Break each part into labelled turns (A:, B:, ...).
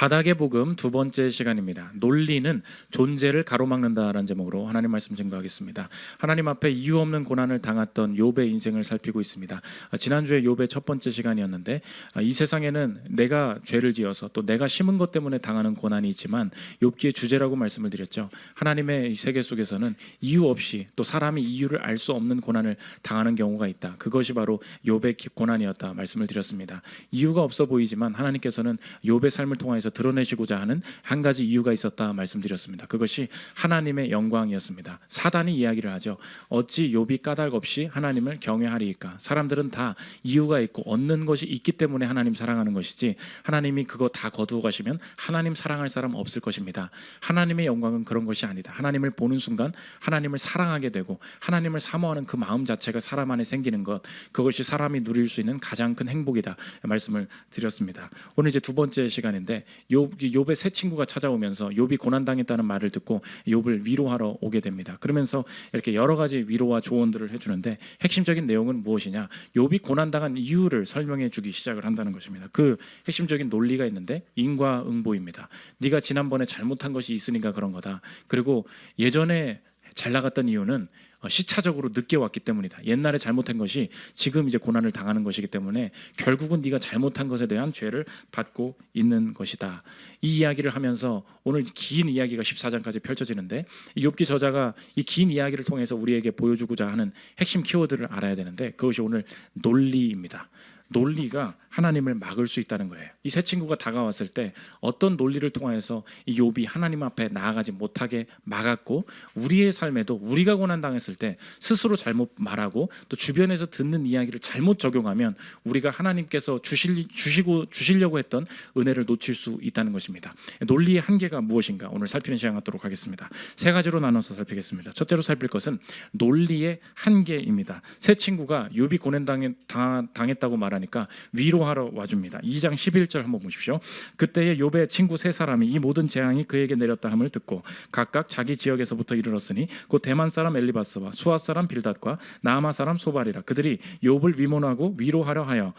A: 바닥의 복음 두 번째 시간입니다. 논리는 존재를 가로막는다라는 제목으로 하나님 말씀 증거하겠습니다. 하나님 앞에 이유 없는 고난을 당했던 욥의 인생을 살피고 있습니다. 지난주에 욥의 첫 번째 시간이었는데 이 세상에는 내가 죄를 지어서 또 내가 심은 것 때문에 당하는 고난이 있지만 욥기의 주제라고 말씀을 드렸죠. 하나님의 이 세계 속에서는 이유 없이 또 사람이 이유를 알 수 없는 고난을 당하는 경우가 있다. 그것이 바로 욥의 고난이었다 말씀을 드렸습니다. 이유가 없어 보이지만 하나님께서는 욥의 삶을 통해서 드러내시고자 하는 한 가지 이유가 있었다 말씀드렸습니다. 그것이 하나님의 영광이었습니다. 사단이 이야기를 하죠. 어찌 욥이 까닭 없이 하나님을 경외하리이까. 사람들은 다 이유가 있고 얻는 것이 있기 때문에 하나님 사랑하는 것이지 하나님이 그거 다 거두어 가시면 하나님 사랑할 사람 없을 것입니다. 하나님의 영광은 그런 것이 아니다. 하나님을 보는 순간 하나님을 사랑하게 되고 하나님을 사모하는 그 마음 자체가 사람 안에 생기는 것, 그것이 사람이 누릴 수 있는 가장 큰 행복이다 말씀을 드렸습니다. 오늘 이제 두 번째 시간인데 욥의 세 친구가 찾아오면서 욥이 고난당했다는 말을 듣고 욥을 위로하러 오게 됩니다. 그러면서 이렇게 여러 가지 위로와 조언들을 해주는데 핵심적인 내용은 무엇이냐? 욥이 고난당한 이유를 설명해 주기 시작을 한다는 것입니다. 그 핵심적인 논리가 있는데 인과응보입니다. 네가 지난번에 잘못한 것이 있으니까 그런 거다. 그리고 예전에 잘 나갔던 이유는 시차적으로 늦게 왔기 때문이다. 옛날에 잘못한 것이 지금 이제 고난을 당하는 것이기 때문에 결국은 네가 잘못한 것에 대한 죄를 받고 있는 것이다. 이 이야기를 하면서 오늘 긴 이야기가 14장까지 펼쳐지는데 욥기 저자가 이 긴 이야기를 통해서 우리에게 보여주고자 하는 핵심 키워드를 알아야 되는데 그것이 오늘 논리입니다. 논리가 하나님을 막을 수 있다는 거예요. 이 세 친구가 다가왔을 때 어떤 논리를 통해서 이 욥이 하나님 앞에 나아가지 못하게 막았고 우리의 삶에도 우리가 고난당했을 때 스스로 잘못 말하고 또 주변에서 듣는 이야기를 잘못 적용하면 우리가 하나님께서 주시려고 했던 은혜를 놓칠 수 있다는 것입니다. 논리의 한계가 무엇인가 오늘 살피는 시간 갖도록 하겠습니다. 세 가지로 나눠서 살피겠습니다. 첫째로 살필 것은 논리의 한계입니다. 세 친구가 욥이 고난당했다고 말하니까 위로하러 와줍니다. 2장 11절 한번 보십시오. 그때에 욥의 친구 세 사람이 이 모든 재앙이 그에게 내렸다 함을 듣고 각각 자기 지역에서부터 이르렀으니 곧 대만 사람 엘리바스와 수아 사람 빌닷과 나아마 사람 소발이라. 그들이 욥을 위문하고 위로하려 하여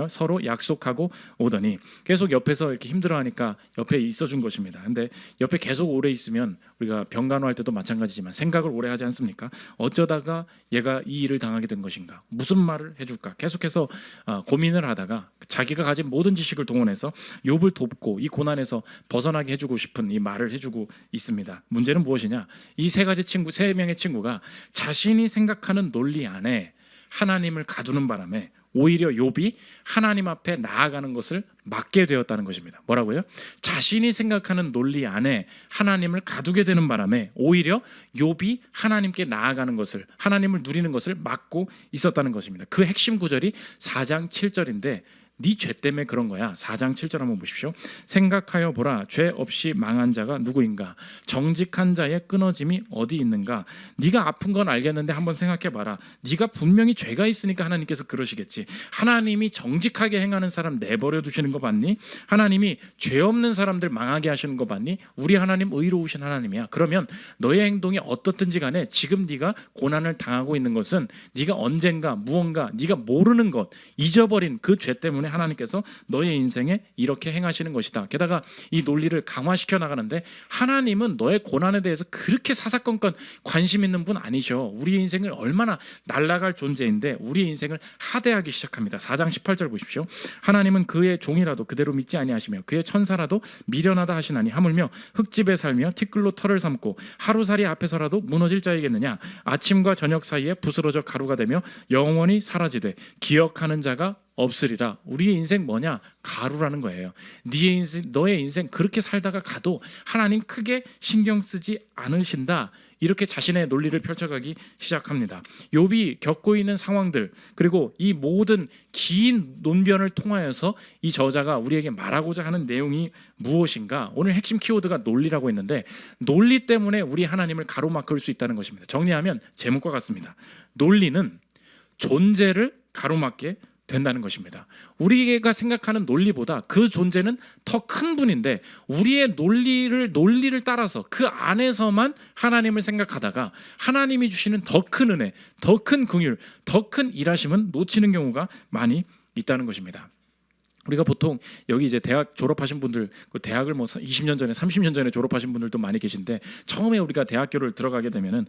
A: 서로 약속하고 오더니 계속 옆에서 이렇게 힘들어하니까 옆에 있어준 것입니다. 근데 옆에 계속 오래 있으면 우리가 병간호할 때도 마찬가지지만 생각을 오래 하지 않습니까? 어쩌다가 얘가 이 일을 당하게 된 것인가? 무슨 말을 해줄까? 계속해서 고민을 하다가 자기가 가진 모든 지식을 동원해서 욥을 돕고 이 고난에서 벗어나게 해주고 싶은 이 말을 해주고 있습니다. 문제는 무엇이냐? 이 세 명의 친구가 자신이 생각하는 논리 안에 하나님을 가두는 바람에 오히려 욥이 하나님 앞에 나아가는 것을 막게 되었다는 것입니다. 뭐라고요? 자신이 생각하는 논리 안에 하나님을 가두게 되는 바람에 오히려 욥이 하나님께 나아가는 것을, 하나님을 누리는 것을 막고 있었다는 것입니다. 그 핵심 구절이 4장 7절인데 네 죄 때문에 그런 거야. 4장 7절 한번 보십시오. 생각하여 보라. 죄 없이 망한 자가 누구인가? 정직한 자의 끊어짐이 어디 있는가? 네가 아픈 건 알겠는데 한번 생각해 봐라. 네가 분명히 죄가 있으니까 하나님께서 그러시겠지. 하나님이 정직하게 행하는 사람 내버려 두시는 거 봤니? 하나님이 죄 없는 사람들 망하게 하시는 거 봤니? 우리 하나님 의로우신 하나님이야. 그러면 너의 행동이 어떻든지 간에 지금 네가 고난을 당하고 있는 것은 네가 언젠가 무언가 네가 모르는 것, 잊어버린 그 죄 때문에 하나님께서 너의 인생에 이렇게 행하시는 것이다. 게다가 이 논리를 강화시켜 나가는데 하나님은 너의 고난에 대해서 그렇게 사사건건 관심 있는 분 아니셔. 우리의 인생을 얼마나 날아갈 존재인데 우리의 인생을 하대하기 시작합니다. 4장 18절 보십시오. 하나님은 그의 종이라도 그대로 믿지 아니하시며 그의 천사라도 미련하다 하시나니 하물며 흙집에 살며 티끌로 털을 삼고 하루살이 앞에서라도 무너질 자이겠느냐. 아침과 저녁 사이에 부스러져 가루가 되며 영원히 사라지되 기억하는 자가 없으리라. 우리의 인생 뭐냐? 가루라는 거예요. 너의 인생 그렇게 살다가 가도 하나님 크게 신경 쓰지 않으신다. 이렇게 자신의 논리를 펼쳐가기 시작합니다. 욥이 겪고 있는 상황들 그리고 이 모든 긴 논변을 통하여서 이 저자가 우리에게 말하고자 하는 내용이 무엇인가? 오늘 핵심 키워드가 논리라고 했는데 논리 때문에 우리 하나님을 가로막을 수 있다는 것입니다. 정리하면 제목과 같습니다. 논리는 존재를 가로막게 된다는 것입니다. 우리가 생각하는 논리보다 그 존재는 더 큰 분인데 우리의 논리를 따라서 그 안에서만 하나님을 생각하다가 하나님이 주시는 더 큰 은혜, 더 큰 긍휼, 더 큰 일하심은 놓치는 경우가 많이 있다는 것입니다. 우리가 보통 여기 이제 대학 졸업하신 분들, 그 대학을 뭐 20년 전에 30년 전에 졸업하신 분들도 많이 계신데, 처음에 우리가 대학교를 들어가게 되면은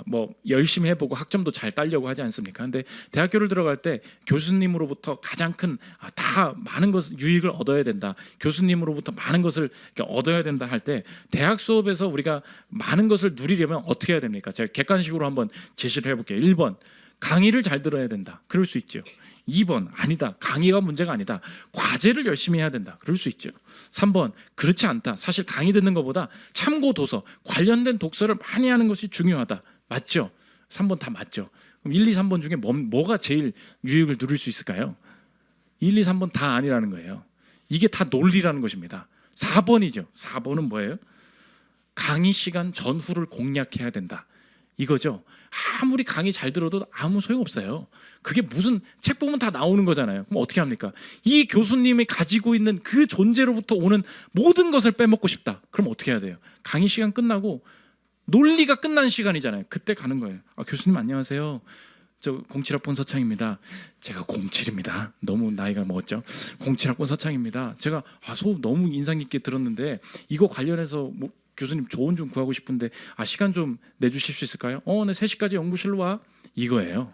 A: 뭐 열심히 해보고 학점도 잘 따려고 하지 않습니까? 근데 대학교를 들어갈 때 교수님으로부터 가장 큰 다 많은 것을 유익을 얻어야 된다, 교수님으로부터 많은 것을 얻어야 된다 할 때, 대학 수업에서 우리가 많은 것을 누리려면 어떻게 해야 됩니까? 제가 객관식으로 한번 제시를 해볼게요. 1번, 강의를 잘 들어야 된다. 그럴 수 있죠. 2번, 아니다, 강의가 문제가 아니다, 과제를 열심히 해야 된다. 그럴 수 있죠. 3번, 그렇지 않다, 사실 강의 듣는 것보다 참고 도서, 관련된 독서를 많이 하는 것이 중요하다. 맞죠? 3번 다 맞죠. 그럼 1, 2, 3번 중에 뭐가 제일 유익을 누릴 수 있을까요? 1, 2, 3번 다 아니라는 거예요. 이게 다 논리라는 것입니다. 4번이죠. 4번은 뭐예요? 강의 시간 전후를 공략해야 된다, 이거죠. 아무리 강의 잘 들어도 아무 소용없어요. 그게 무슨 책 보면 다 나오는 거잖아요. 그럼 어떻게 합니까? 이 교수님이 가지고 있는 그 존재로부터 오는 모든 것을 빼먹고 싶다. 그럼 어떻게 해야 돼요? 강의 시간 끝나고 논리가 끝난 시간이잖아요. 그때 가는 거예요. 교수님 안녕하세요, 저 07학번 서창입니다. 제가 07입니다. 너무 나이가 먹었죠. 07학번 서창입니다. 제가 수업 너무 인상 깊게 들었는데 이거 관련해서 뭐 교수님 조언 좀 구하고 싶은데 시간 좀 내주실 수 있을까요? 네, 3시까지 연구실로 와, 이거예요.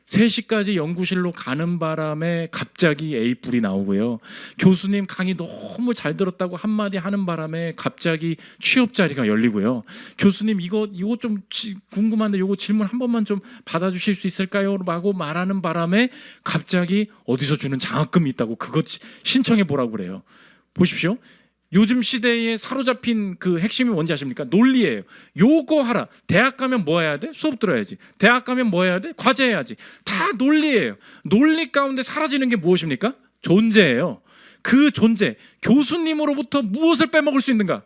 A: 3시까지 연구실로 가는 바람에 갑자기 A뿔이 나오고요. 교수님 강의 너무 잘 들었다고 한마디 하는 바람에 갑자기 취업 자리가 열리고요. 교수님 이거 좀 궁금한데 이거 질문 한 번만 좀 받아주실 수 있을까요? 라고 말하는 바람에 갑자기 어디서 주는 장학금이 있다고 그것 신청해 보라고 그래요. 보십시오. 요즘 시대에 사로잡힌 그 핵심이 뭔지 아십니까? 논리예요. 요거 하라. 대학 가면 뭐 해야 돼? 수업 들어야지. 대학 가면 뭐 해야 돼? 과제해야지. 다 논리예요. 논리 가운데 사라지는 게 무엇입니까? 존재예요. 그 존재, 교수님으로부터 무엇을 빼먹을 수 있는가?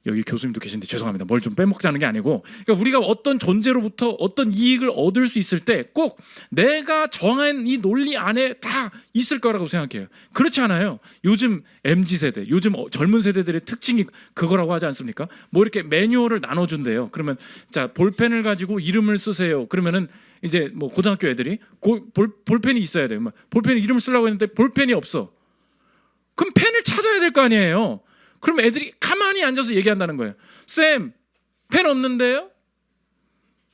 A: 여기 교수님도 계신데 죄송합니다. 뭘 좀 빼먹자는 게 아니고, 그러니까 우리가 어떤 존재로부터 어떤 이익을 얻을 수 있을 때 꼭 내가 정한 이 논리 안에 다 있을 거라고 생각해요. 그렇지 않아요. 요즘 MZ세대, 요즘 젊은 세대들의 특징이 그거라고 하지 않습니까? 뭐 이렇게 매뉴얼을 나눠준대요. 그러면 자, 볼펜을 가지고 이름을 쓰세요. 그러면은 이제 뭐 고등학교 애들이 볼펜이 있어야 돼요. 볼펜에 이름을 쓰려고 했는데 볼펜이 없어. 그럼 펜을 찾아야 될 거 아니에요. 그럼 애들이 가만히 앉아서 얘기한다는 거예요. 쌤, 펜 없는데요?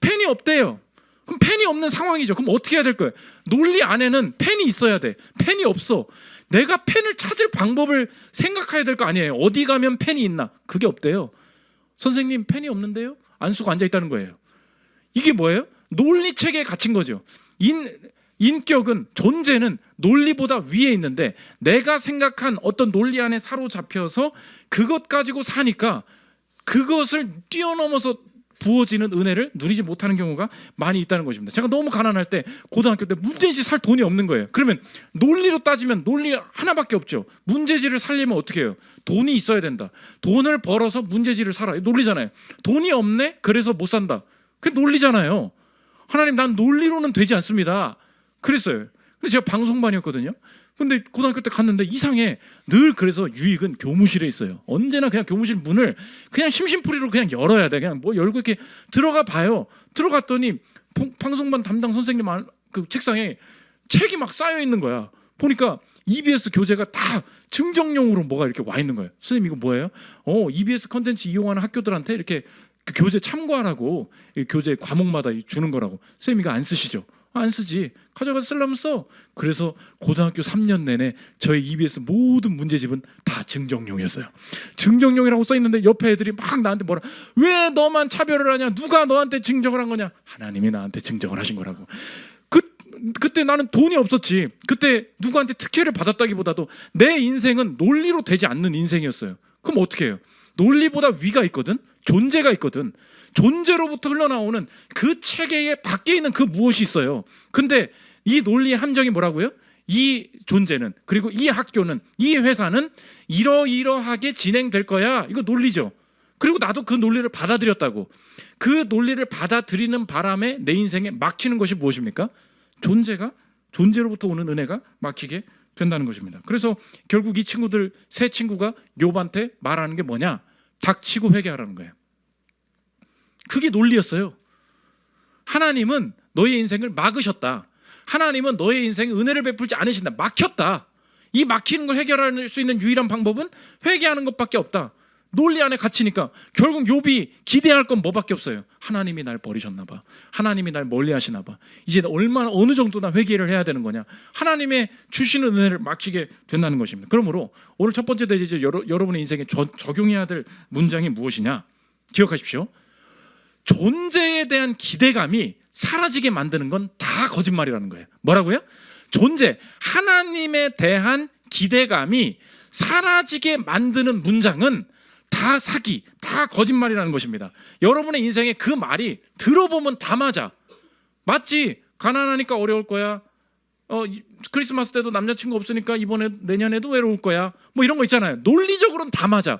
A: 펜이 없대요. 그럼 펜이 없는 상황이죠. 그럼 어떻게 해야 될 거예요? 논리 안에는 펜이 있어야 돼. 펜이 없어. 내가 펜을 찾을 방법을 생각해야 될 거 아니에요. 어디 가면 펜이 있나? 그게 없대요. 선생님, 펜이 없는데요? 안 쓰고 앉아있다는 거예요. 이게 뭐예요? 논리체계에 갇힌 거죠. 인격은, 존재는 논리보다 위에 있는데 내가 생각한 어떤 논리 안에 사로잡혀서 그것 가지고 사니까 그것을 뛰어넘어서 부어지는 은혜를 누리지 못하는 경우가 많이 있다는 것입니다. 제가 너무 가난할 때, 고등학교 때 문제집 살 돈이 없는 거예요. 그러면 논리로 따지면 논리 하나밖에 없죠. 문제집을 살려면 어떻게 해요? 돈이 있어야 된다. 돈을 벌어서 문제집을 살아. 논리잖아요. 돈이 없네? 그래서 못 산다. 그게 논리잖아요. 하나님, 난 논리로는 되지 않습니다. 그랬어요. 근데 제가 방송반이었거든요. 근데 고등학교 때 갔는데 이상해. 늘 그래서 유익은 교무실에 있어요. 언제나 그냥 교무실 문을 그냥 심심풀이로 그냥 열어야 돼. 그냥 뭐 열고 이렇게 들어가 봐요. 들어갔더니 방송반 담당 선생님 그 책상에 책이 막 쌓여 있는 거야. 보니까 EBS 교재가 다 증정용으로 뭐가 이렇게 와 있는 거예요. 선생님 이거 뭐예요? EBS 컨텐츠 이용하는 학교들한테 이렇게 그 교재 참고하라고, 교재 과목마다 주는 거라고. 선생님 이거 안 쓰시죠? 안 쓰지. 가져가서 쓰려면 써. 그래서 고등학교 3년 내내 저희 EBS 모든 문제집은 다 증정용이었어요. 증정용이라고 써있는데 옆에 애들이 막 나한테 뭐라, 왜 너만 차별을 하냐, 누가 너한테 증정을 한 거냐. 하나님이 나한테 증정을 하신 거라고. 그때 나는 돈이 없었지. 그때 누구한테 특혜를 받았다기보다도 내 인생은 논리로 되지 않는 인생이었어요. 그럼 어떻게 해요? 논리보다 위가 있거든. 존재가 있거든. 존재로부터 흘러나오는 그 체계에 밖에 있는 그 무엇이 있어요. 근데 이 논리의 함정이 뭐라고요? 이 존재는, 그리고 이 학교는, 이 회사는 이러이러하게 진행될 거야. 이거 논리죠. 그리고 나도 그 논리를 받아들였다고. 그 논리를 받아들이는 바람에 내 인생에 막히는 것이 무엇입니까? 존재로부터 오는 은혜가 막히게 된다는 것입니다. 그래서 결국 이 친구들, 세 친구가 욥한테 말하는 게 뭐냐? 닥치고 회개하라는 거예요. 그게 논리였어요. 하나님은 너의 인생을 막으셨다. 하나님은 너의 인생에 은혜를 베풀지 않으신다. 막혔다. 이 막히는 걸 해결할 수 있는 유일한 방법은 회개하는 것밖에 없다. 논리 안에 갇히니까 결국 욥이 기대할 건 뭐밖에 없어요. 하나님이 날 버리셨나 봐. 하나님이 날 멀리 하시나 봐. 이제 어느 정도나 회개를 해야 되는 거냐. 하나님의 주시는 은혜를 막히게 된다는 것입니다. 그러므로 오늘 첫 번째 대지죠. 여러분의 인생에 적용해야 될 문장이 무엇이냐. 기억하십시오. 존재에 대한 기대감이 사라지게 만드는 건 다 거짓말이라는 거예요. 뭐라고요? 존재, 하나님에 대한 기대감이 사라지게 만드는 문장은 다 사기, 다 거짓말이라는 것입니다. 여러분의 인생에 그 말이 들어보면 다 맞아. 맞지? 가난하니까 어려울 거야. 크리스마스 때도 남자친구 없으니까 이번에 내년에도 외로울 거야. 뭐 이런 거 있잖아요. 논리적으로는 다 맞아.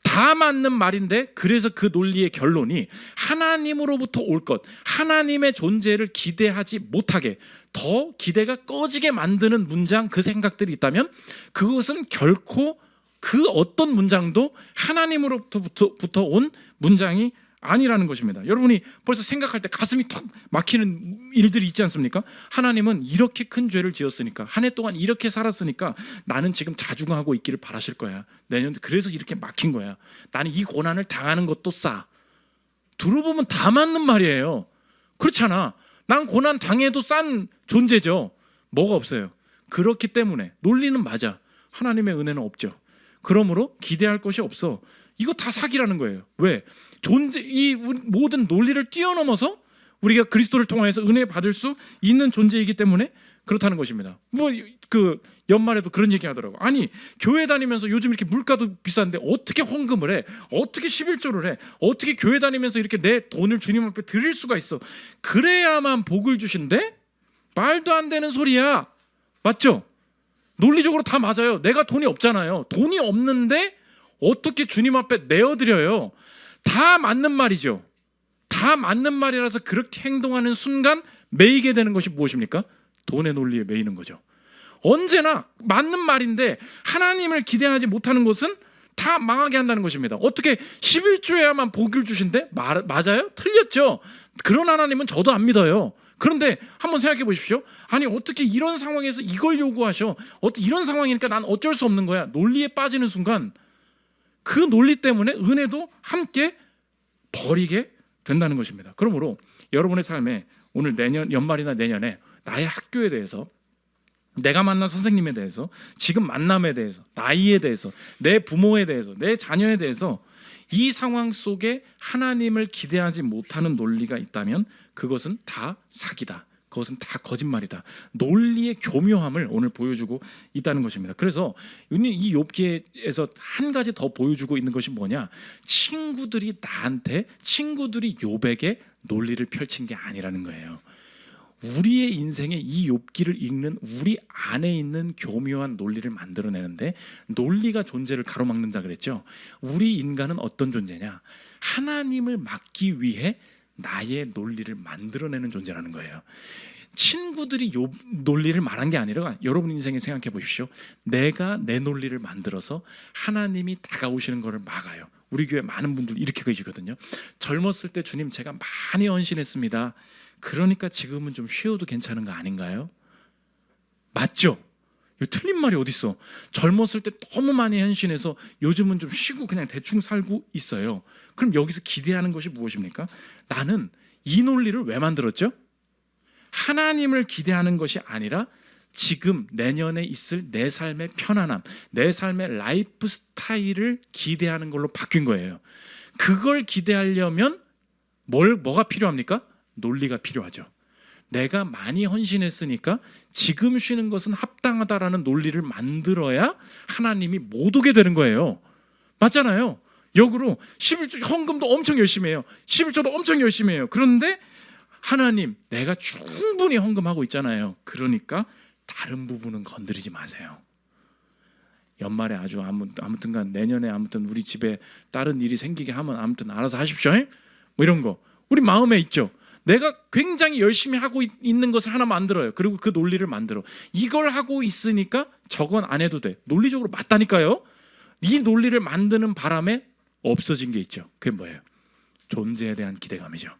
A: 다 맞는 말인데, 그래서 그 논리의 결론이 하나님으로부터 올 것, 하나님의 존재를 기대하지 못하게, 더 기대가 꺼지게 만드는 문장, 그 생각들이 있다면 그것은 결코 그 어떤 문장도 하나님으로부터 온 문장이 아니라는 것입니다. 여러분이 벌써 생각할 때 가슴이 턱 막히는 일들이 있지 않습니까? 하나님은 이렇게 큰 죄를 지었으니까, 한 해 동안 이렇게 살았으니까 나는 지금 자중하고 있기를 바라실 거야. 내년도 그래서 이렇게 막힌 거야. 나는 이 고난을 당하는 것도 싸. 들어보면 다 맞는 말이에요. 그렇잖아. 난 고난 당해도 싼 존재죠. 뭐가 없어요. 그렇기 때문에 논리는 맞아. 하나님의 은혜는 없죠. 그러므로 기대할 것이 없어. 이거 다 사기라는 거예요. 왜? 이 모든 논리를 뛰어넘어서 우리가 그리스도를 통하여서 은혜 받을 수 있는 존재이기 때문에 그렇다는 것입니다. 뭐 그 연말에도 그런 얘기 하더라고. 아니, 교회 다니면서 요즘 이렇게 물가도 비싼데 어떻게 헌금을 해? 어떻게 11조를 해? 어떻게 교회 다니면서 이렇게 내 돈을 주님 앞에 드릴 수가 있어? 그래야만 복을 주신대? 말도 안 되는 소리야. 맞죠? 논리적으로 다 맞아요. 내가 돈이 없잖아요. 돈이 없는데 어떻게 주님 앞에 내어드려요? 다 맞는 말이죠. 다 맞는 말이라서 그렇게 행동하는 순간 매이게 되는 것이 무엇입니까? 돈의 논리에 매이는 거죠. 언제나 맞는 말인데 하나님을 기대하지 못하는 것은 다 망하게 한다는 것입니다. 어떻게 11조에야만 복을 주신대? 맞아요? 틀렸죠. 그런 하나님은 저도 안 믿어요. 그런데 한번 생각해 보십시오. 아니, 어떻게 이런 상황에서 이걸 요구하셔? 어떻게 이런 상황이니까 난 어쩔 수 없는 거야. 논리에 빠지는 순간 그 논리 때문에 은혜도 함께 버리게 된다는 것입니다. 그러므로 여러분의 삶에 오늘 연말이나 내년에 나의 학교에 대해서, 내가 만난 선생님에 대해서, 지금 만남에 대해서, 나이에 대해서, 내 부모에 대해서, 내 자녀에 대해서 이 상황 속에 하나님을 기대하지 못하는 논리가 있다면 그것은 다 사기다. 그것은 다 거짓말이다. 논리의 교묘함을 오늘 보여주고 있다는 것입니다. 그래서 이 욥기에서 한 가지 더 보여주고 있는 것이 뭐냐? 친구들이 욥에게 논리를 펼친 게 아니라는 거예요. 우리의 인생에 이 욥기를 읽는 우리 안에 있는 교묘한 논리를 만들어내는데, 논리가 존재를 가로막는다 그랬죠. 우리 인간은 어떤 존재냐? 하나님을 막기 위해 나의 논리를 만들어내는 존재라는 거예요. 친구들이 욥 논리를 말한 게 아니라, 여러분 인생에 생각해 보십시오. 내가 내 논리를 만들어서 하나님이 다가오시는 것을 막아요. 우리 교회 많은 분들 이렇게 계시거든요. 젊었을 때 주님 제가 많이 헌신했습니다. 그러니까 지금은 좀 쉬어도 괜찮은 거 아닌가요? 맞죠? 이거 틀린 말이 어딨어. 젊었을 때 너무 많이 헌신해서 요즘은 좀 쉬고 그냥 대충 살고 있어요. 그럼 여기서 기대하는 것이 무엇입니까? 나는 이 논리를 왜 만들었죠? 하나님을 기대하는 것이 아니라 지금 내년에 있을 내 삶의 편안함, 내 삶의 라이프 스타일을 기대하는 걸로 바뀐 거예요. 그걸 기대하려면 뭐가 필요합니까? 논리가 필요하죠. 내가 많이 헌신했으니까 지금 쉬는 것은 합당하다라는 논리를 만들어야 하나님이 못 오게 되는 거예요. 맞잖아요. 역으로 11조 헌금도 엄청 열심히 해요. 11조도 엄청 열심히 해요. 그런데 하나님, 내가 충분히 헌금하고 있잖아요. 그러니까 다른 부분은 건드리지 마세요. 연말에 아주 아무튼간 내년에 아무튼 우리 집에 다른 일이 생기게 하면 아무튼 알아서 하십시오. 뭐 이런 거 우리 마음에 있죠. 내가 굉장히 열심히 하고 있는 것을 하나 만들어요. 그리고 그 논리를 만들어. 이걸 하고 있으니까 저건 안 해도 돼. 논리적으로 맞다니까요. 이 논리를 만드는 바람에 없어진 게 있죠. 그게 뭐예요? 존재에 대한 기대감이죠.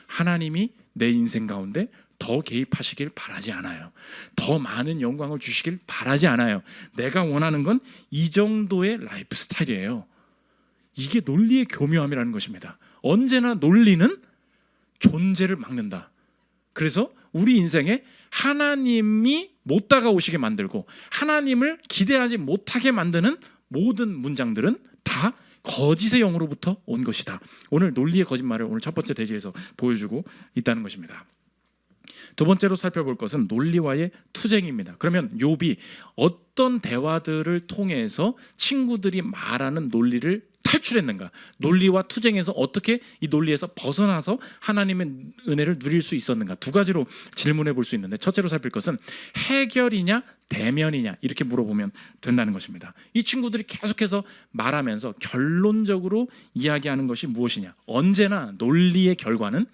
A: 하나님이 내 인생 가운데 더 개입하시길 바라지 않아요. 더 많은 영광을 주시길 바라지 않아요. 내가 원하는 건 이 정도의 라이프 스타일이에요. 이게 논리의 교묘함이라는 것입니다. 언제나 논리는 존재를 막는다. 그래서 우리 인생에 하나님이 못 다가오시게 만들고 하나님을 기대하지 못하게 만드는 모든 문장들은 다 거짓의 영으로부터 온 것이다. 오늘 논리의 거짓말을 오늘 첫 번째 대지에서 보여주고 있다는 것입니다. 두 번째로 살펴볼 것은 논리와의 투쟁입니다. 그러면 욥이 어떤 대화들을 통해서 친구들이 말하는 논리를 탈출했는가? 논리와 투쟁에서 어떻게 이 논리에서 벗어나서 하나님의 은혜를 누릴 수 있었는가? 두 가지로 질문해 볼 수 있는데, 첫째로 살필 것은 해결이냐 대면이냐 이렇게 물어보면 된다는 것입니다. 이 친구들이 계속해서 말하면서 결론적으로 이야기하는 것이 무엇이냐? 언제나 논리의 결과는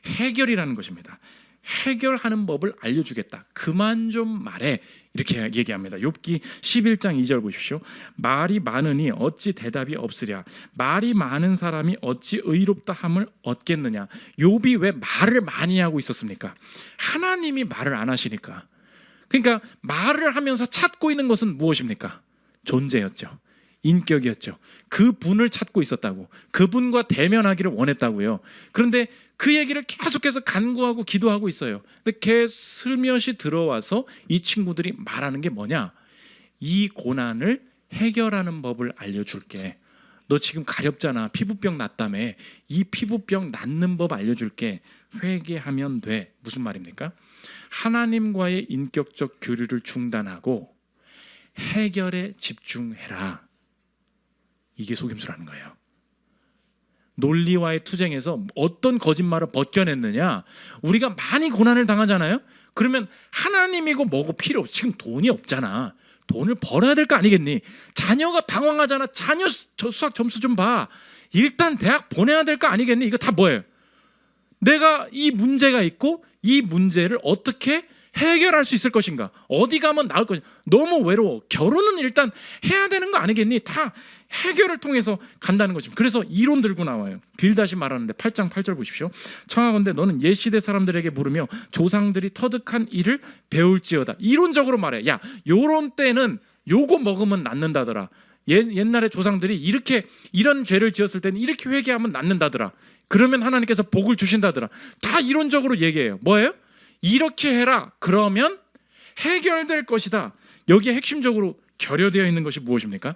A: 해결이라는 것입니다. 해결하는 법을 알려주겠다. 그만 좀 말해. 이렇게 얘기합니다. 욥기 11장 2절 보십시오. 말이 많으니 어찌 대답이 없으랴. 말이 많은 사람이 어찌 의롭다 함을 얻겠느냐. 욥이 왜 말을 많이 하고 있었습니까? 하나님이 말을 안 하시니까. 그러니까 말을 하면서 찾고 있는 것은 무엇입니까? 존재였죠. 인격이었죠. 그분을 찾고 있었다고. 그분과 대면하기를 원했다고요. 그런데 그 얘기를 계속해서 간구하고 기도하고 있어요. 근데 걔 슬며시 들어와서 이 친구들이 말하는 게 뭐냐? 이 고난을 해결하는 법을 알려줄게. 너 지금 가렵잖아. 피부병 났다며. 이 피부병 낫는 법 알려줄게. 회개하면 돼. 무슨 말입니까? 하나님과의 인격적 교류를 중단하고 해결에 집중해라. 이게 속임수라는 거예요. 논리와의 투쟁에서 어떤 거짓말을 벗겨냈느냐? 우리가 많이 고난을 당하잖아요. 그러면 하나님이고 뭐고 필요 없어. 지금 돈이 없잖아. 돈을 벌어야 될 거 아니겠니? 자녀가 방황하잖아. 자녀 수학 점수 좀 봐. 일단 대학 보내야 될 거 아니겠니? 이거 다 뭐예요? 내가 이 문제가 있고 이 문제를 어떻게 해결할 수 있을 것인가? 어디 가면 나을 것인가? 너무 외로워. 결혼은 일단 해야 되는 거 아니겠니? 다 해결을 통해서 간다는 것입니다. 그래서 이론 들고 나와요. 빌다시 말하는데 8장 8절 보십시오. 청하건대 너는 옛시대 사람들에게 물으며 조상들이 터득한 일을 배울지어다. 이론적으로 말해. 야, 요런 때는 요거 먹으면 낫는다더라. 옛날에 조상들이 이렇게 이런 죄를 지었을 때는 이렇게 회개하면 낫는다더라. 그러면 하나님께서 복을 주신다더라. 다 이론적으로 얘기해요. 뭐예요? 이렇게 해라. 그러면 해결될 것이다. 여기에 핵심적으로 결여되어 있는 것이 무엇입니까?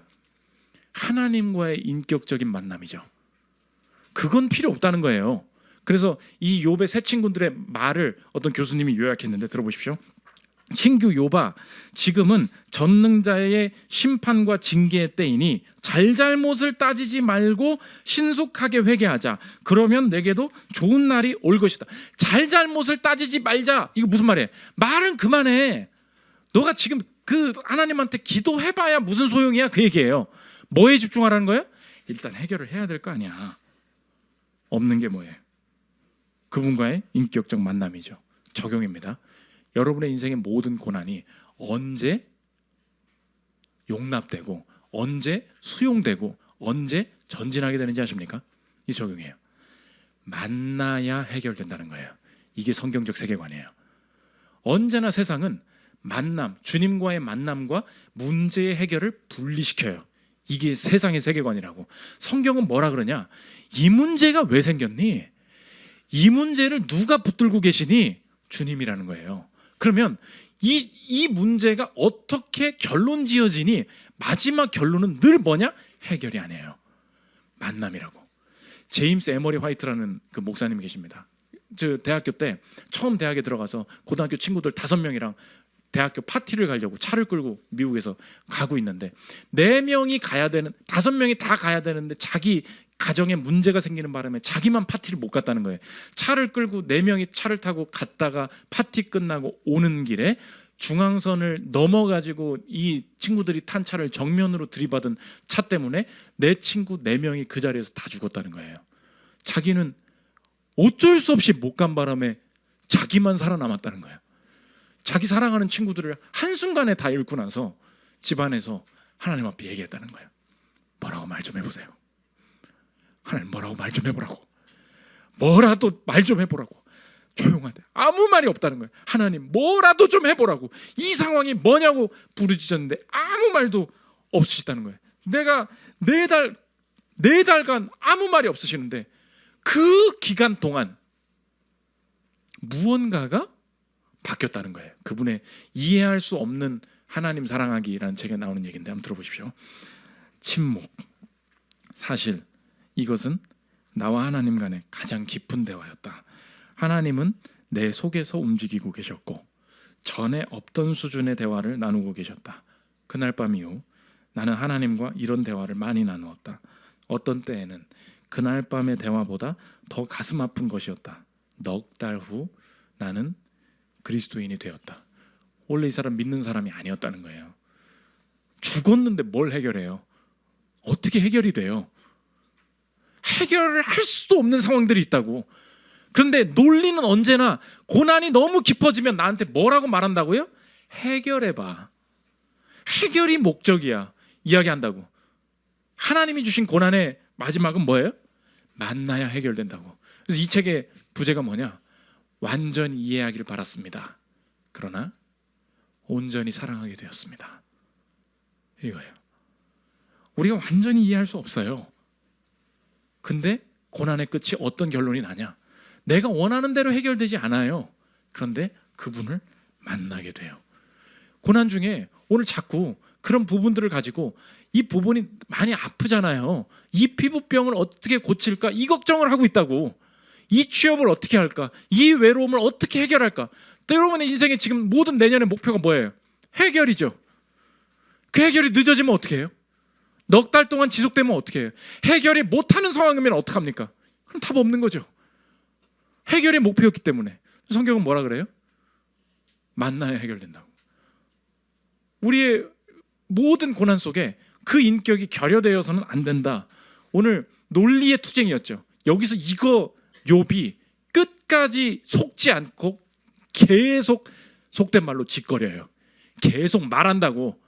A: 하나님과의 인격적인 만남이죠. 그건 필요 없다는 거예요. 그래서 이 욥의 세 친구들의 말을 어떤 교수님이 요약했는데 들어보십시오. 친구 욥아, 지금은 전능자의 심판과 징계의 때이니 잘잘못을 따지지 말고 신속하게 회개하자. 그러면 내게도 좋은 날이 올 것이다. 잘잘못을 따지지 말자. 이거 무슨 말이에요? 말은 그만해. 너가 지금 그 하나님한테 기도해봐야 무슨 소용이야? 그 얘기예요. 뭐에 집중하라는 거예요? 일단 해결을 해야 될 거 아니야. 없는 게 뭐예요? 그분과의 인격적 만남이죠. 적용입니다. 여러분의 인생의 모든 고난이 언제 용납되고 언제 수용되고 언제 전진하게 되는지 아십니까? 이 적용이에요. 만나야 해결된다는 거예요. 이게 성경적 세계관이에요. 언제나 세상은 만남, 주님과의 만남과 문제의 해결을 분리시켜요. 이게 세상의 세계관이라고. 성경은 뭐라 그러냐? 이 문제가 왜 생겼니? 이 문제를 누가 붙들고 계시니? 주님이라는 거예요. 그러면 이 문제가 어떻게 결론 지어지니? 마지막 결론은 늘 뭐냐? 해결이 아니에요. 만남이라고. 제임스 에머리 화이트라는 그 목사님이 계십니다. 저 대학교 때 처음 대학에 들어가서 고등학교 친구들 5명이랑 대학교 파티를 가려고 차를 끌고 미국에서 가고 있는데 4명이 가야 되는 5명이 다 가야 되는데 자기 가정에 문제가 생기는 바람에 자기만 파티를 못 갔다는 거예요. 차를 끌고 4명이 차를 타고 갔다가 파티 끝나고 오는 길에 중앙선을 넘어가지고 이 친구들이 탄 차를 정면으로 들이받은 차 때문에 내 친구 4명이 그 자리에서 다 죽었다는 거예요. 자기는 어쩔 수 없이 못 간 바람에 자기만 살아남았다는 거예요. 자기 사랑하는 친구들을 한순간에 다 잃고 나서 집안에서 하나님 앞에 얘기했다는 거예요. 뭐라고 말 좀 해보세요. 하나님 뭐라고 말 좀 해보라고. 뭐라도 말 좀 해보라고. 조용하대. 아무 말이 없다는 거예요. 하나님 뭐라도 좀 해보라고. 이 상황이 뭐냐고 부르짖었는데 아무 말도 없으시다는 거예요. 내가 네 달간 아무 말이 없으시는데 그 기간 동안 무언가가 바뀌었다는 거예요. 그분의 이해할 수 없는 하나님 사랑하기라는 책에 나오는 얘기인데 한번 들어보십시오. 침묵. 사실 이것은 나와 하나님 간의 가장 깊은 대화였다. 하나님은 내 속에서 움직이고 계셨고 전에 없던 수준의 대화를 나누고 계셨다. 그날 밤 이후 나는 하나님과 이런 대화를 많이 나누었다. 어떤 때에는 그날 밤의 대화보다 더 가슴 아픈 것이었다. 넉 달 후 나는 그리스도인이 되었다. 원래 이 사람 믿는 사람이 아니었다는 거예요. 죽었는데 뭘 해결해요? 어떻게 해결이 돼요? 해결을 할 수도 없는 상황들이 있다고. 그런데 논리는 언제나 고난이 너무 깊어지면 나한테 뭐라고 말한다고요? 해결해봐. 해결이 목적이야. 이야기한다고. 하나님이 주신 고난의 마지막은 뭐예요? 만나야 해결된다고. 그래서 이 책의 부제가 뭐냐? 완전히 이해하기를 바랐습니다. 그러나 온전히 사랑하게 되었습니다. 이거예요. 우리가 완전히 이해할 수 없어요. 근데 고난의 끝이 어떤 결론이 나냐? 내가 원하는 대로 해결되지 않아요. 그런데 그분을 만나게 돼요. 고난 중에 오늘 자꾸 그런 부분들을 가지고 이 부분이 많이 아프잖아요. 이 피부병을 어떻게 고칠까? 이 걱정을 하고 있다고. 이 취업을 어떻게 할까? 이 외로움을 어떻게 해결할까? 또 여러분의 인생에 지금 모든 내년의 목표가 뭐예요? 해결이죠. 그 해결이 늦어지면 어떻게 해요? 넉 달 동안 지속되면 어떻게 해요? 해결이 못하는 상황이면 어떡합니까? 그럼 답 없는 거죠. 해결이 목표였기 때문에. 성경은 뭐라 그래요? 만나야 해결된다고. 우리의 모든 고난 속에 그 인격이 결여되어서는 안 된다. 오늘 논리의 투쟁이었죠. 여기서 이거 욥이 끝까지 속지 않고 계속 속된 말로 짓거려요. 계속 말한다고.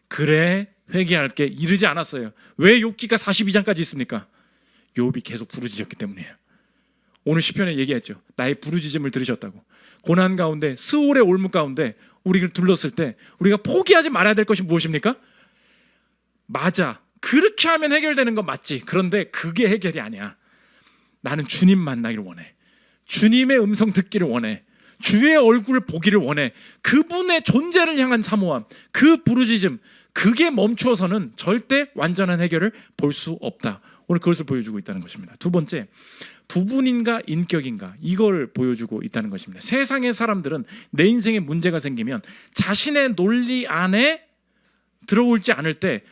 A: 그래 회개할게 이르지 않았어요. 왜 욥기가 42장까지 있습니까? 욥이 계속 부르짖었기 때문이에요. 오늘 시편에 얘기했죠. 나의 부르짖음을 들으셨다고. 고난 가운데 스올의 올무 가운데 우리를 둘렀을 때 우리가 포기하지 말아야 될 것이 무엇입니까? 맞아. 그렇게 하면 해결되는 건 맞지. 그런데 그게 해결이 아니야. 나는 주님 만나기를 원해. 주님의 음성 듣기를 원해. 주의 얼굴 보기를 원해. 그분의 존재를 향한 사모함, 그 부르짖음, 그게 멈추어서는 절대 완전한 해결을 볼 수 없다. 오늘 그것을 보여주고 있다는 것입니다. 두 번째, 부분인가 인격인가, 이걸 보여주고 있다는 것입니다. 세상의 사람들은 내 인생에 문제가 생기면 자신의 논리 안에 들어올지 않을 때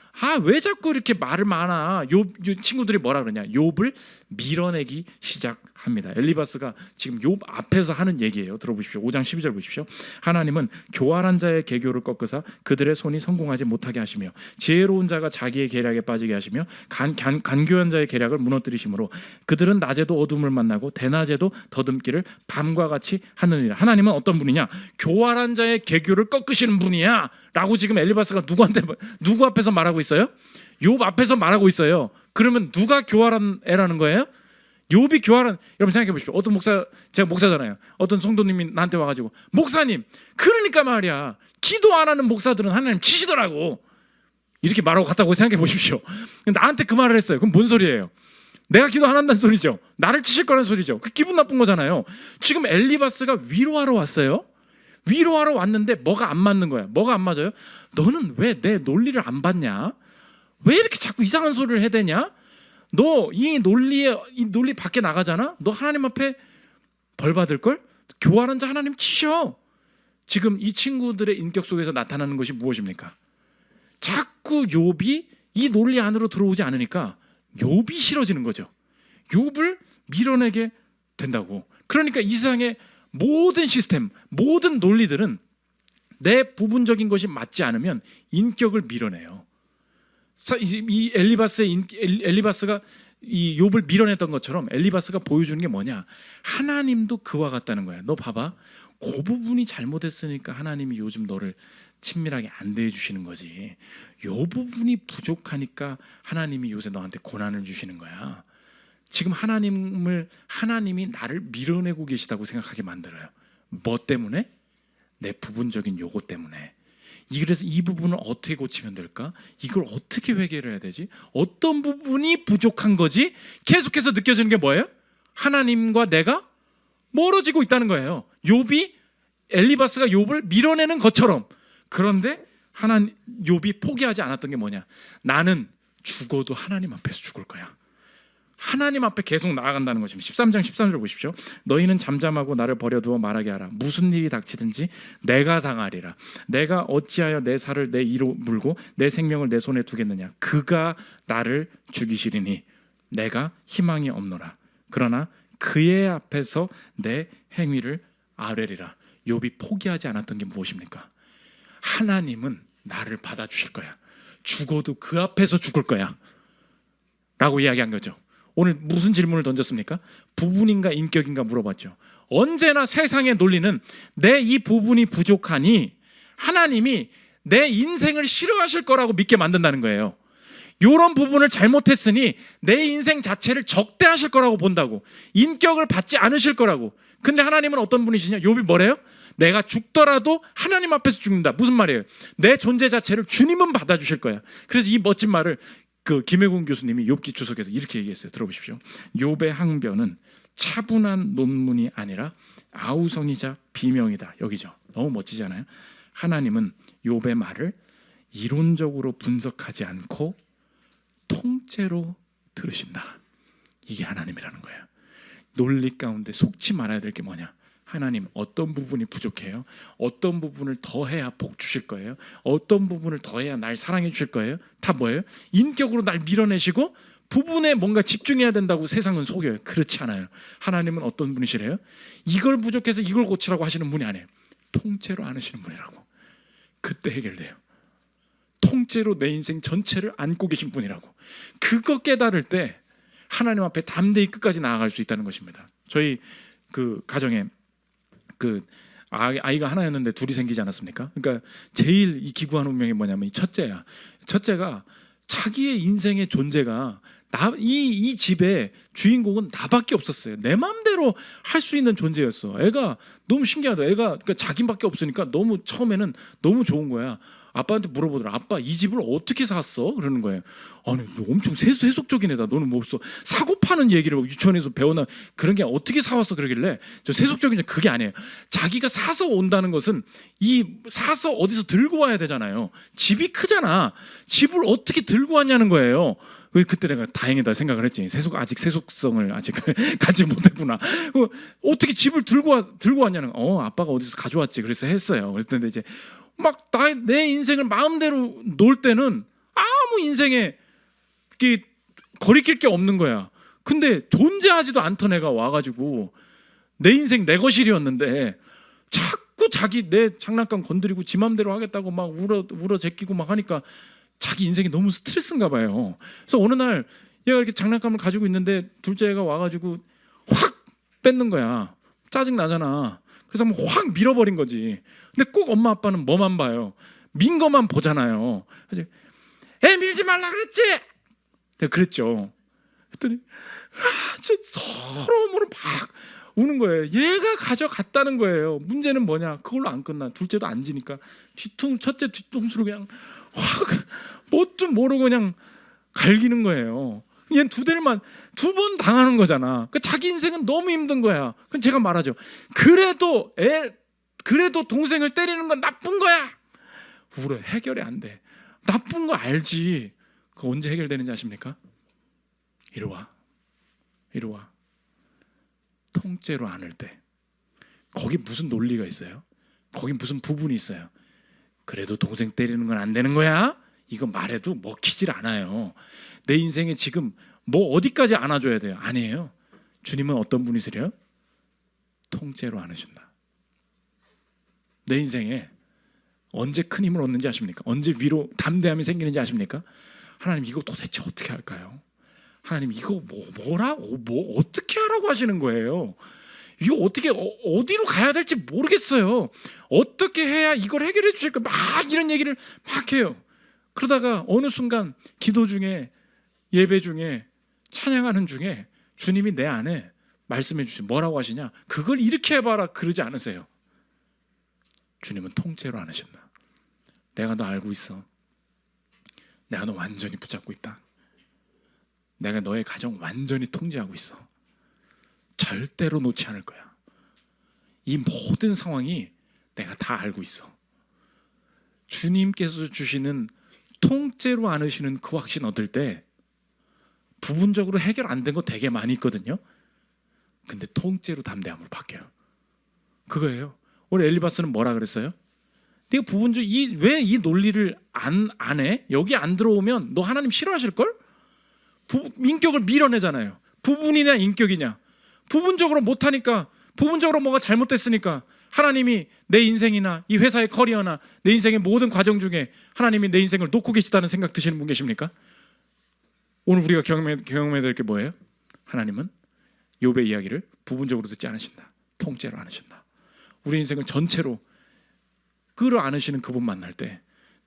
A: 왜 자꾸 이렇게 말을 많아? 욥 친구들이 뭐라 그러냐? 욥을 밀어내기 시작합니다. 엘리바스가 지금 욥 앞에서 하는 얘기예요. 들어보십시오. 5장 12절 보십시오. 하나님은 교활한 자의 계교를 꺾으사 그들의 손이 성공하지 못하게 하시며 지혜로운 자가 자기의 계략에 빠지게 하시며 간교한 자의 계략을 무너뜨리심으로 그들은 낮에도 어둠을 만나고 대낮에도 더듬기를 밤과 같이 하느니라. 하나님은 어떤 분이냐? 교활한 자의 계교를 꺾으시는 분이야 라고 지금 엘리바스가 누구 앞에서 말하고 있어요? 욥 앞에서 말하고 있어요. 그러면 누가 교활한 애라는 거예요? 욥이 교활한. 여러분 생각해 보십시오. 어떤 목사, 제가 목사잖아요. 어떤 성도님이 나한테 와가지고 목사님, 그러니까 말이야, 기도 안 하는 목사들은 하나님 치시더라고, 이렇게 말하고 갔다고 생각해 보십시오. 나한테 그 말을 했어요. 그럼 뭔 소리예요? 내가 기도 안 한다는 소리죠. 나를 치실 거라는 소리죠. 그 기분 나쁜 거잖아요. 지금 엘리바스가 위로하러 왔어요. 위로하러 왔는데 뭐가 안 맞는 거야. 뭐가 안 맞아요? 너는 왜 내 논리를 안 받냐? 왜 이렇게 자꾸 이상한 소리를 해대냐? 너 이 논리 밖에 나가잖아? 너 하나님 앞에 벌 받을 걸? 교활한 자 하나님 치셔. 지금 이 친구들의 인격 속에서 나타나는 것이 무엇입니까? 자꾸 욥이 이 논리 안으로 들어오지 않으니까 욥이 싫어지는 거죠. 욥을 밀어내게 된다고. 그러니까 이 세상의 모든 시스템, 모든 논리들은 내 부분적인 것이 맞지 않으면 인격을 밀어내요. 이 엘리바스가 이 욥을 밀어냈던 것처럼 엘리바스가 보여주는 게 뭐냐? 하나님도 그와 같다는 거야. 너 봐봐, 그 부분이 잘못했으니까 하나님이 요즘 너를 친밀하게 안 대해주시는 거지. 요 부분이 부족하니까 하나님이 요새 너한테 고난을 주시는 거야. 지금 하나님이 나를 밀어내고 계시다고 생각하게 만들어요. 뭐 때문에? 내 부분적인 요거 때문에. 그래서 이 부분을 어떻게 고치면 될까? 이걸 어떻게 회개를 해야 되지? 어떤 부분이 부족한 거지? 계속해서 느껴지는 게 뭐예요? 하나님과 내가 멀어지고 있다는 거예요. 엘리바스가 욥을 밀어내는 것처럼. 그런데 욥이 포기하지 않았던 게 뭐냐? 나는 죽어도 하나님 앞에서 죽을 거야. 하나님 앞에 계속 나아간다는 것입니다. 13장 13절 보십시오. 너희는 잠잠하고 나를 버려두어 말하게 하라. 무슨 일이 닥치든지 내가 당하리라. 내가 어찌하여 내 살을 내 이로 물고 내 생명을 내 손에 두겠느냐. 그가 나를 죽이시리니 내가 희망이 없노라. 그러나 그의 앞에서 내 행위를 아뢰리라. 욥이 포기하지 않았던 게 무엇입니까? 하나님은 나를 받아주실 거야. 죽어도 그 앞에서 죽을 거야 라고 이야기한 거죠. 오늘 무슨 질문을 던졌습니까? 부분인가 인격인가 물어봤죠. 언제나 세상의 논리는 내 이 부분이 부족하니 하나님이 내 인생을 싫어하실 거라고 믿게 만든다는 거예요. 이런 부분을 잘못했으니 내 인생 자체를 적대하실 거라고 본다고. 인격을 받지 않으실 거라고. 근데 하나님은 어떤 분이시냐? 욥이 뭐래요? 내가 죽더라도 하나님 앞에서 죽는다. 무슨 말이에요? 내 존재 자체를 주님은 받아주실 거야. 그래서 이 멋진 말을 김혜곤 교수님이 욥기 주석에서 이렇게 얘기했어요. 들어보십시오. 욥의 항변은 차분한 논문이 아니라 아우성이자 비명이다. 여기죠. 너무 멋지지 않아요? 하나님은 욥의 말을 이론적으로 분석하지 않고 통째로 들으신다. 이게 하나님이라는 거예요. 논리 가운데 속지 말아야 될 게 뭐냐? 하나님 어떤 부분이 부족해요? 어떤 부분을 더해야 복 주실 거예요? 어떤 부분을 더해야 날 사랑해 주실 거예요? 다 뭐예요? 인격으로 날 밀어내시고 부분에 뭔가 집중해야 된다고 세상은 속여요. 그렇지 않아요. 하나님은 어떤 분이시래요? 이걸 부족해서 이걸 고치라고 하시는 분이 아니에요. 통째로 안으시는 분이라고. 그때 해결돼요. 통째로 내 인생 전체를 안고 계신 분이라고. 그거 깨달을 때 하나님 앞에 담대히 끝까지 나아갈 수 있다는 것입니다. 저희 가정에 아이가 하나였는데 둘이 생기지 않았습니까? 그러니까 제일 이 기구한 운명이 뭐냐면 이 첫째야. 첫째가 자기의 인생의 존재가 이 집의 주인공은 나밖에 없었어요. 내 마음대로 할 수 있는 존재였어. 애가 너무 신기하다. 애가 그러니까 자기밖에 없으니까 너무 처음에는 너무 좋은 거야. 아빠한테 물어보더라. 아빠 이 집을 어떻게 샀어? 그러는 거예요. 아니 엄청 세속적인 애다. 너는 뭐 없어. 사고 파는 얘기를 유치원에서 배우나 그런 게 어떻게 사왔어? 그러길래 저 세속적인 그게 아니에요. 자기가 사서 온다는 것은 사서 어디서 들고 와야 되잖아요. 집이 크잖아. 집을 어떻게 들고 왔냐는 거예요. 그때 내가 다행이다 생각을 했지. 아직 세속성을 아직 갖지 못했구나. 어떻게 집을 들고 왔냐는. 아빠가 어디서 가져왔지. 그래서 했어요. 그랬는데 이제 막 내 인생을 마음대로 놀 때는 아무 인생에 거리낄 게 없는 거야. 근데 존재하지도 않던 애가 와가지고 내 인생 내 것이었는데 자꾸 내 장난감 건드리고 지 맘대로 하겠다고 막 울어 제끼고 막 하니까 자기 인생이 너무 스트레스인가 봐요. 그래서 어느 날 얘가 이렇게 장난감을 가지고 있는데 둘째 애가 와가지고 확 뺏는 거야. 짜증 나잖아. 그래서 한번 확 밀어버린 거지. 근데 꼭 엄마 아빠는 뭐만 봐요? 민 거만 보잖아요. 그래서 애 밀지 말라 그랬지? 내가 그랬죠. 그랬더니 진짜 서러움으로 막 우는 거예요. 얘가 가져갔다는 거예요. 문제는 뭐냐? 그걸로 안 끝나. 둘째도 안 지니까 첫째 뒤통수로 그냥 확 뭣 좀 모르고 그냥 갈기는 거예요. 얘는 두 번 당하는 거잖아. 그러니까 자기 인생은 너무 힘든 거야. 그럼 제가 말하죠. 그래도 동생을 때리는 건 나쁜 거야. 울어. 해결이 안 돼. 나쁜 거 알지. 그거 언제 해결되는지 아십니까? 이리 와. 통째로 안을 때. 거기 무슨 논리가 있어요? 거기 무슨 부분이 있어요? 그래도 동생 때리는 건 안 되는 거야? 이거 말해도 먹히질 않아요. 내 인생에 지금 뭐 어디까지 안아줘야 돼요? 아니에요. 주님은 어떤 분이시래요? 통째로 안으신다. 내 인생에 언제 큰 힘을 얻는지 아십니까? 언제 위로 담대함이 생기는지 아십니까? 하나님 이거 도대체 어떻게 할까요? 하나님 이거 뭐라고 어떻게 하라고 하시는 거예요? 이거 어디로 가야 될지 모르겠어요. 어떻게 해야 이걸 해결해 주실까? 막 이런 얘기를 막 해요. 그러다가 어느 순간 기도 중에 예배 중에 찬양하는 중에 주님이 내 안에 말씀해 주신 뭐라고 하시냐? 그걸 이렇게 해봐라 그러지 않으세요. 주님은 통째로 안 하신다. 내가 너 알고 있어. 내가 너 완전히 붙잡고 있다. 내가 너의 가정 완전히 통제하고 있어. 절대로 놓지 않을 거야. 이 모든 상황이 내가 다 알고 있어. 주님께서 주시는 통째로 안으시는 그 확신 얻을 때 부분적으로 해결 안 된 거 되게 많이 있거든요. 근데 통째로 담대함으로 바뀌어요. 그거예요. 오늘 엘리바스는 뭐라 그랬어요? 네가 부분적 왜 이 논리를 안 해? 여기 안 들어오면 너 하나님 싫어하실걸? 인격을 밀어내잖아요. 부분이냐 인격이냐. 부분적으로 못하니까, 부분적으로 뭐가 잘못됐으니까 하나님이 내 인생이나 이 회사의 커리어나 내 인생의 모든 과정 중에 하나님이 내 인생을 놓고 계시다는 생각 드시는 분 계십니까? 오늘 우리가 경험해야 될 게 뭐예요? 하나님은 욥의 이야기를 부분적으로 듣지 않으신다. 통째로 안으신다. 우리 인생을 전체로 끌어안으시는 그분 만날 때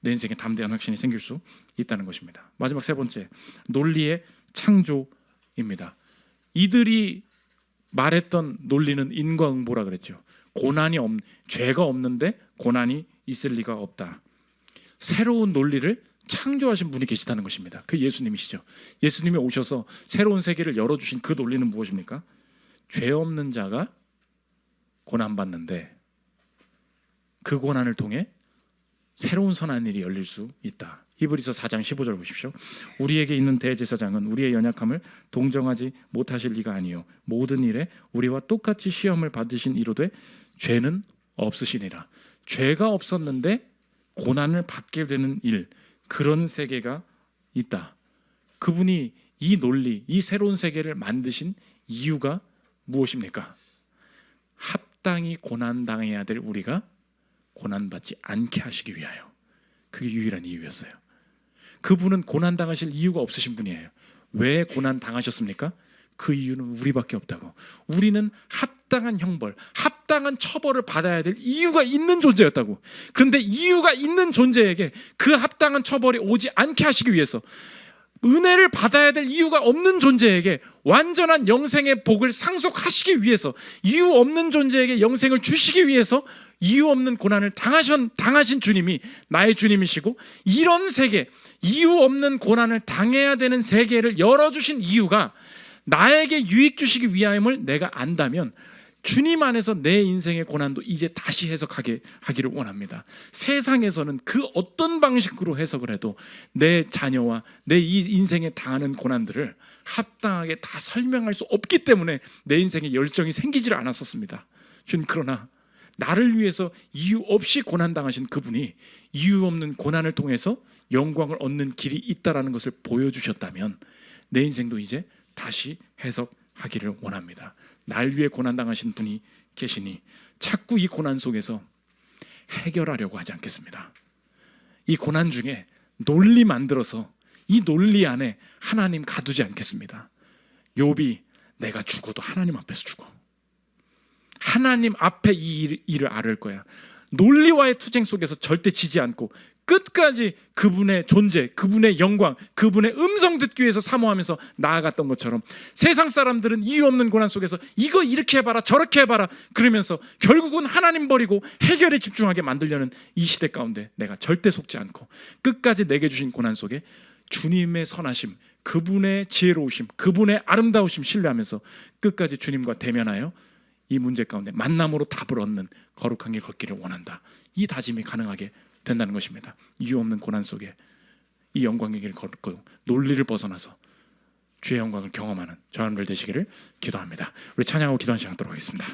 A: 내 인생에 담대한 확신이 생길 수 있다는 것입니다. 마지막 세 번째, 논리의 창조입니다. 이들이 말했던 논리는 인과응보라 그랬죠. 죄가 없는데 고난이 있을 리가 없다. 새로운 논리를 창조하신 분이 계시다는 것입니다. 그 예수님이시죠. 예수님이 오셔서 새로운 세계를 열어주신 그 논리는 무엇입니까? 죄 없는 자가 고난받는데 그 고난을 통해 새로운 선한 일이 열릴 수 있다. 히브리서 4장 15절 보십시오. 우리에게 있는 대제사장은 우리의 연약함을 동정하지 못하실 리가 아니요 모든 일에 우리와 똑같이 시험을 받으신 이로되 죄는 없으시니라. 죄가 없었는데 고난을 받게 되는 일, 그런 세계가 있다. 그분이 이 논리, 이 새로운 세계를 만드신 이유가 무엇입니까? 합당히 고난당해야 될 우리가 고난받지 않게 하시기 위하여. 그게 유일한 이유였어요. 그분은 고난당하실 이유가 없으신 분이에요. 왜 고난당하셨습니까? 그 이유는 우리밖에 없다고. 우리는 합당한 형벌, 합당한 처벌을 받아야 될 이유가 있는 존재였다고. 그런데 이유가 있는 존재에게 그 합당한 처벌이 오지 않게 하시기 위해서, 은혜를 받아야 될 이유가 없는 존재에게 완전한 영생의 복을 상속하시기 위해서, 이유 없는 존재에게 영생을 주시기 위해서 이유 없는 고난을 당하신 주님이 나의 주님이시고, 이런 세계, 이유 없는 고난을 당해야 되는 세계를 열어주신 이유가 나에게 유익 주시기 위함을 내가 안다면 주님 안에서 내 인생의 고난도 이제 다시 해석하게 하기를 원합니다. 세상에서는 그 어떤 방식으로 해석을 해도 내 자녀와 내 이 인생에 당하는 고난들을 합당하게 다 설명할 수 없기 때문에 내 인생에 열정이 생기질 않았었습니다. 주님, 그러나 나를 위해서 이유 없이 고난당하신 그분이 이유 없는 고난을 통해서 영광을 얻는 길이 있다는 것을 보여주셨다면 내 인생도 이제 다시 해석하기를 원합니다. 날 위해 고난당하신 분이 계시니 자꾸 이 고난 속에서 해결하려고 하지 않겠습니다. 이 고난 중에 논리 만들어서 이 논리 안에 하나님 가두지 않겠습니다. 욥이 내가 죽어도 하나님 앞에서 죽어. 하나님 앞에 이 일을 앓을 거야. 논리와의 투쟁 속에서 절대 지지 않고 끝까지 그분의 존재, 그분의 영광, 그분의 음성 듣기 위해서 사모하면서 나아갔던 것처럼 세상 사람들은 이유 없는 고난 속에서 이거 이렇게 해봐라 저렇게 해봐라 그러면서 결국은 하나님 버리고 해결에 집중하게 만들려는 이 시대 가운데 내가 절대 속지 않고 끝까지 내게 주신 고난 속에 주님의 선하심, 그분의 지혜로우심, 그분의 아름다우심 신뢰하면서 끝까지 주님과 대면하여 이 문제 가운데 만남으로 답을 얻는 거룩한 길 걷기를 원한다. 이 다짐이 가능하게 된다는 것입니다. 이유 없는 고난 속에 이 영광의 길을 걷고 논리를 벗어나서 주의 영광을 경험하는 저와 여러분들 되시기를 기도합니다. 우리 찬양하고 기도하는 시간 갖도록 하겠습니다.